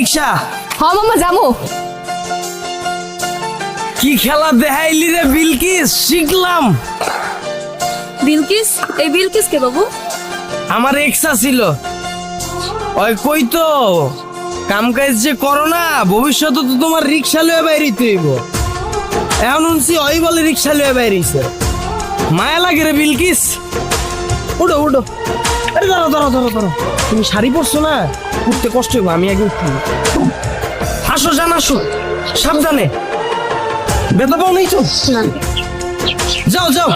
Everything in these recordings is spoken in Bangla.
রিক্সা। হ্যাঁ মামা যাবো। কি খেলা দেখাইলি রে বিলকিস, শিখলাম। বিলকিস? এই বিলকিস কে বাবু? আমার এক্সা ছিল, ওই কই তো কাম কাজ যে করো না, ভবিষ্যতে তো তোমার রিক্সা লয়ে বাইরিতে হইব। এখন শুনছি ওই বলে রিক্সা লয়ে বাইরিছে, মায়া লাগে রে বিলকিস। উঠো উঠো, আরে ধরো ধরো ধরো ধরো, তুমি শাড়ি পরছো না, উঠতে কষ্ট হইব, আমি আগে উঠি। আসো জান আসো, সাবধানে, ব্যথা পাও নাই তো? যাও যাও।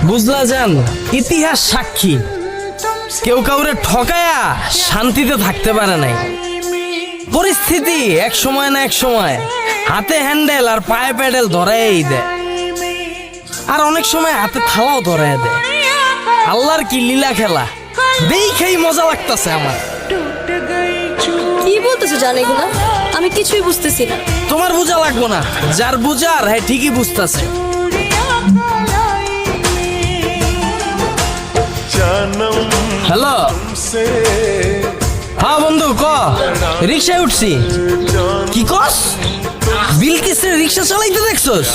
বুঝলা জান, ইতিহাস সাক্ষী কেউ কাউরে ঠকায়া শান্তিতে থাকতে পারে নাই। পরিস্থিতি এক সময় না এক সময় হাতে হ্যান্ডেল আর পায়ে প্যাডেল ধরাই দেয়, আর অনেক সময় হাতে থালাও ধরাই দেয়। আল্লাহর কি লীলা খেলা, দেখেই মজা লাগতেছে আমার। কি বলতেছো জান এগুলা? আমি কিছুই বুঝতেছি না। তোমার বোঝা লাগবো না, যার বুঝার হ্যাঁ ঠিকই বুঝতেছে। হ্যালো, হ্যাঁ বন্ধু ক, রিক্সায় উঠছি। কি কস? বিলকিসের রিক্সা চালাইতে দেখছস?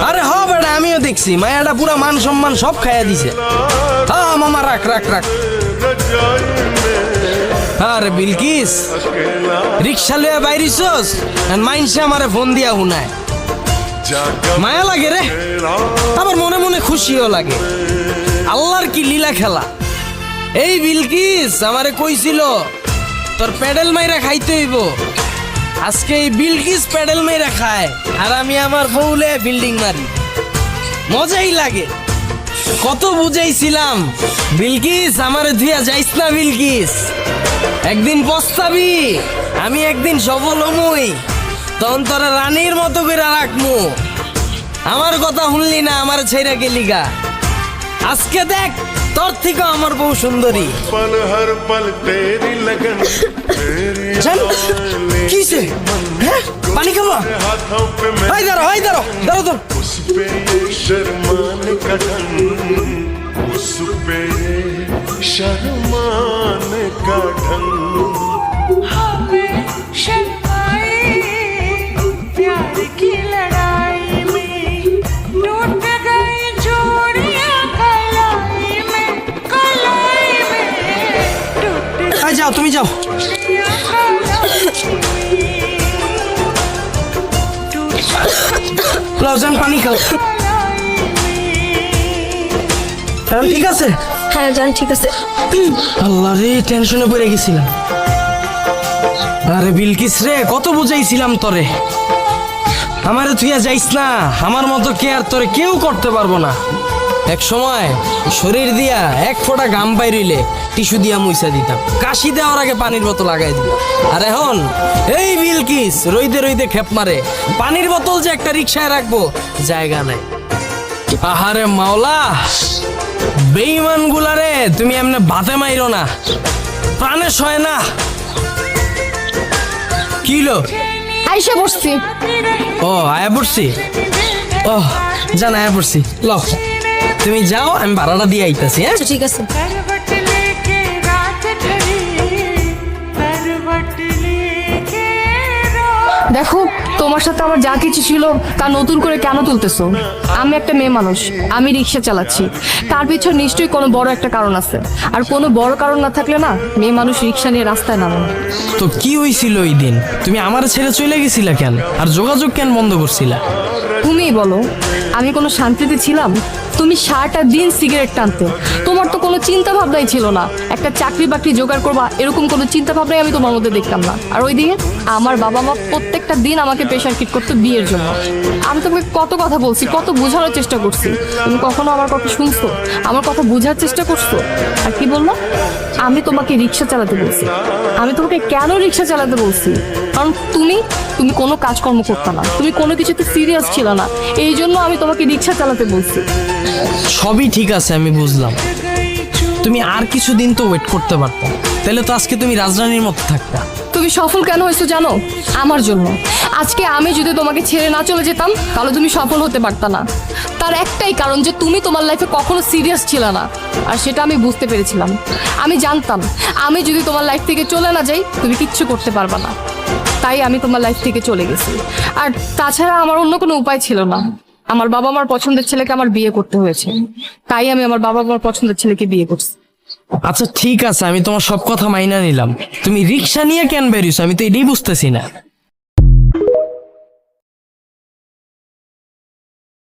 আরে হ বেটা, আমিও দেখছি, মায়াটা পুরা মান সম্মান সব খাইয়া দিছে। হ্যাঁ মামা, রাখ রাখ রাখ। আরে বিলকিস, রিক্সা লইয়া বাইরিছস, মাইনসে আমারে ফোন দিয়া হুনায়। মায়া লাগে রে, আবার মনে মনে খুশিও লাগে। আল্লাহর কি লীলা খেলা। এই বিলকিস আমারে কইছিল তোর প্যাডেল মাইরা খাইতে হইব। আজকে এই বিলকিস প্যাডেল মাইরা খায়, আর আমি আমার বউলে বিল্ডিং মারি। মজাই লাগে। কত বুঝাইছিলাম, বিলকিস আমারে ধুইয়া যাইস না বিলকিস, একদিন পস্তাবি, আমি একদিন সফল হমুই, তখন তোরা রানীর মতো করে রাখমু। আমার কথা শুনলি না, আমার ছেড়ে গেলি গা। আজকে দেখ তোর থেকে আমার বউ সুন্দরী। पल हर पल तेरी लगन জান কিসে? হ্যাঁ পানি খাবো? हाथों पे मैं হাই দাঁড়ো হাই দাঁড়ো দাঁড়ো তো। उस पे ये शर्माने का ढंग, उस पे ये शर्माने का ढंग। हमें शर्माए प्यार की लड़ाई में, टूट गई जोड़ियां कलाई में टूट হাই যাও, তুমি যাও। লাও জান, পানি খাও। এখন ঠিক আছে? হ্যাঁ জান ঠিক আছে। আল্লাহ রে, টেনশনে পড়ে গেছিলাম। আরে বিলকিস রে, কত বুঝাইছিলাম তোরে, আমারে তুইয়া যাইস না, আমার মতো কেয়ার তোরে কেউ করতে পারবো না। এক সময় শরীর দিয়া এক ফোঁটা ঘাম বাইরিলে টিস্যু দিয়া মুইসা দিতাম, কাশি দেওয়ার আগে পানির বোতল লাগাই দিতাম। আর এখন এই বিলকিস রইদে রইদে খেপ মারে, পানির বোতল যে একটা রিক্সায় রাখবো জায়গা নাই। আহারে মাওলা, বেঈমান গুলারে তুমি এমনি ভাতে মাইরো না, প্রাণে সয় না। কিলো আইসা বসছি। ও আয়া পড়ছি, ও জান আয়া পড়ছি। ল তুমি যাও, আমি ভাড়াটা দিয়ে আইতাছি। হ্যাঁ আচ্ছা ঠিক আছে। करवट लेके रात ढली, करवट लेके रात। দেখো, তোমার সাথে আমার যা কিছু ছিল তা নতুন করে কেন তুলতেছো? আমি একটা মেয়ে মানুষ, আমি রিক্সা চালাচ্ছি, তার পিছনে নিশ্চয়ই কোনো বড় একটা কারণ আছে। আর কোনো বড় কারণ না থাকলে না মেয়ে মানুষ রিক্সা নিয়ে রাস্তায় নামে না। তো কি হইছিল ওই দিন? তুমি আমার ছেড়ে চলে গেছিলা কেন, আর যোগাযোগ কেন বন্ধ করছিলা? তুমিই বলো, আমি কোনো শান্তিতে ছিলাম? তুমি সারাটা দিন সিগারেট টানতে, তোমার তো কোনো চিন্তা ভাবনাই ছিল না একটা চাকরি বাকরি জোগাড় করবা, এরকম কোনো চিন্তা ভাবনাই আমি তোমার মধ্যে দেখতাম না। আর ওইদিকে আমার বাবা মা প্রত্যেকটা দিন আমাকে প্রেশার কিট করতো বিয়ের জন্য। আমি তোমাকে কত কথা বলছি, কত বোঝানোর চেষ্টা করছি, তুমি কখনো আমার কথা শুনছো, আমার কথা বোঝার চেষ্টা করছো? আর কি বললো? আমি তোমাকে রিক্সা চালাতে বলছি। আমি তোমাকে কেন রিক্সা চালাতে বলছি? কারণ তুমি তুমি কোনো কাজকর্ম করতে না, তুমি কোনো কিছুতে সিরিয়াস ছিল না, এই জন্য আমি তোমাকে রিক্সা চালাতে বলছি। সবই ঠিক আছে, আমি বুঝলাম। তুমি আর কিছুদিন তো ওয়েট করতে পারতাম, তাহলে তো আজকে তুমি রাজরানীর মতো থাকতা। তুমি সফল কেন হয়েছো জানো? আমার জন্য। আজকে আমি যদি তোমাকে ছেড়ে না চলে যেতাম তাহলে তুমি সফল হতে পারতা না। তার একটাই কারণ যে তুমি তোমার লাইফে কখনো সিরিয়াস ছিলে না, আর সেটা আমি বুঝতে পেরেছিলাম। আমি জানতাম আমি যদি তোমার লাইফ থেকে চলে না যাই তুমি কিচ্ছু করতে পারবা না, তাই আমি তোমার লাইফ থেকে চলে গেছি। আর তাছাড়া আমার অন্য কোনো উপায় ছিল না। আমার বাবা মার পছন্দের ছেলেকে আমার বিয়ে করতে হয়েছে, তাই আমি আমার বাবা মার পছন্দের ছেলেকে বিয়ে করছি। আচ্ছা ঠিক আছে, আমি তোমার সব কথা মাইনা নিলাম। তুমি রিক্সা নিয়ে কেন বেরিয়েছো আমি তো এটাই বুঝতেছি না।